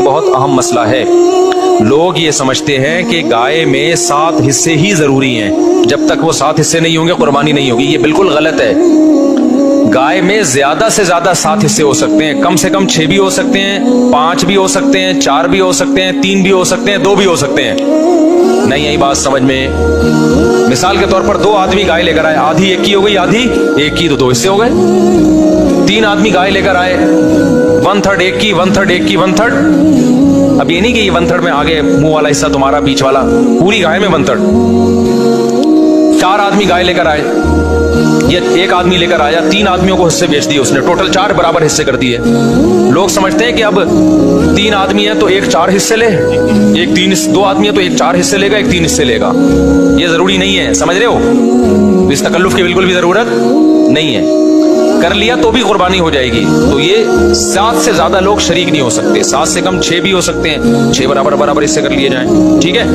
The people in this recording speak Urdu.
بہت اہم مسئلہ ہے. لوگ یہ سمجھتے ہیں کہ گائے میں 7 حصے ہی ضروری ہیں. جب تک وہ 7 حصے نہیں ہوں گے قربانی نہیں ہوگی. یہ بالکل غلط ہے. گائے میں زیادہ سے زیادہ 7 حصے ہو سکتے ہیں. کم سے کم 6 بھی ہو سکتے ہیں, 5 بھی ہو سکتے ہیں, 4 بھی ہو سکتے ہیں, 3 بھی ہو سکتے ہیں, 2 بھی ہو سکتے ہیں. نہیں آئی بات سمجھ میں؟ مثال کے طور پر 2 آدمی گائے لے کر آئے, آدھی ایک کی ہو گئی, آدھی ایک کی, تو 2 حصے ہو گئے. 3 آدمی گائے لے کر آئے, 1/3 ایک کی, 1/3 ایک کی, 1/3. اب یہ نہیں کہ یہ 1/3 میں آگے منہ والا حصہ تمہارا, بیچ والا, پوری گائے میں 1/3. 4 آدمی گائے لے کر آئے, یہ ایک آدمی لے کر آیا, 3 آدمیوں کو حصے بیچ دیے اس نے, ٹوٹل 4 برابر حصے کر دیے. لوگ سمجھتے ہیں کہ اب 3 آدمی ہیں تو ایک 4 حصے لے, 2 آدمی ہیں تو ایک 4 حصے لے گا, ایک 3 حصے لے گا. یہ ضروری نہیں ہے, سمجھ رہے ہو؟ اس تکلف کی بالکل بھی ضرورت نہیں ہے. کر لیا تو بھی قربانی ہو جائے گی. تو یہ 7 سے زیادہ لوگ شریک نہیں ہو سکتے. 7 سے کم 6 بھی ہو سکتے ہیں, 6 برابر حصے کر لیے جائیں. ٹھیک ہے.